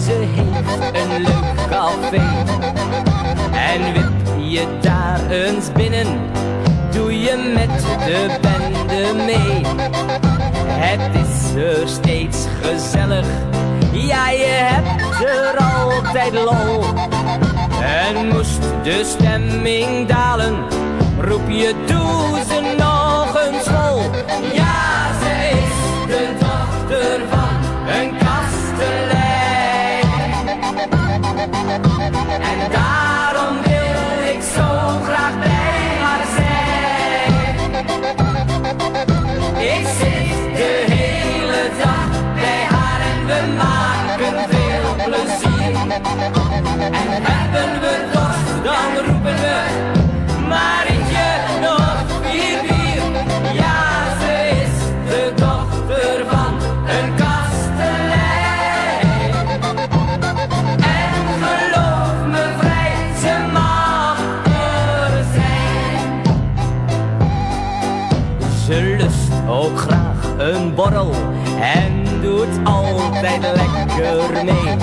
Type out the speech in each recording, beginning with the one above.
ze heeft een leuk café. En wip je daar eens binnen, doe je met de bende mee. Het is er steeds gezellig, ja je hebt er altijd lol. En moest de stemming dalen, roep je doe ze nog eens vol. Ja, ze is de dochter van een kastelein. En daarom wil ik zo graag bij haar zijn. Ik zit de hele dag bij haar en we maken veel plezier. En hebben we dorst, dan roepen we Marietje nog 4 bier. Ja, ze is de dochter van een kastelein. En geloof me vrij, ze mag er zijn. Ze lust ook graag een borrel en doet altijd lekker mee.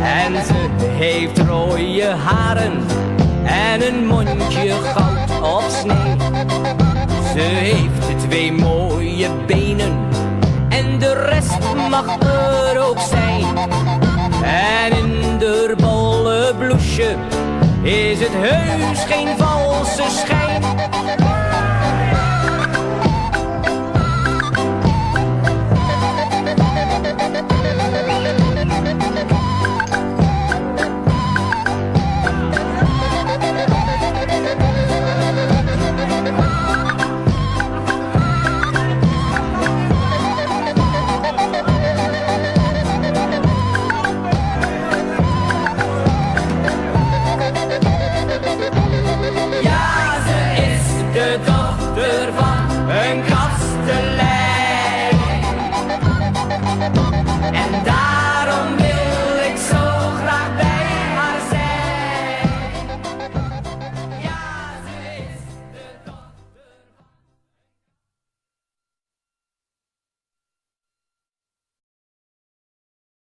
En ze heeft rode haren en een mondje goud op snee. Ze heeft 2 mooie benen en de rest mag er ook zijn. En in de bolle bloesje is het heus geen valse schijn.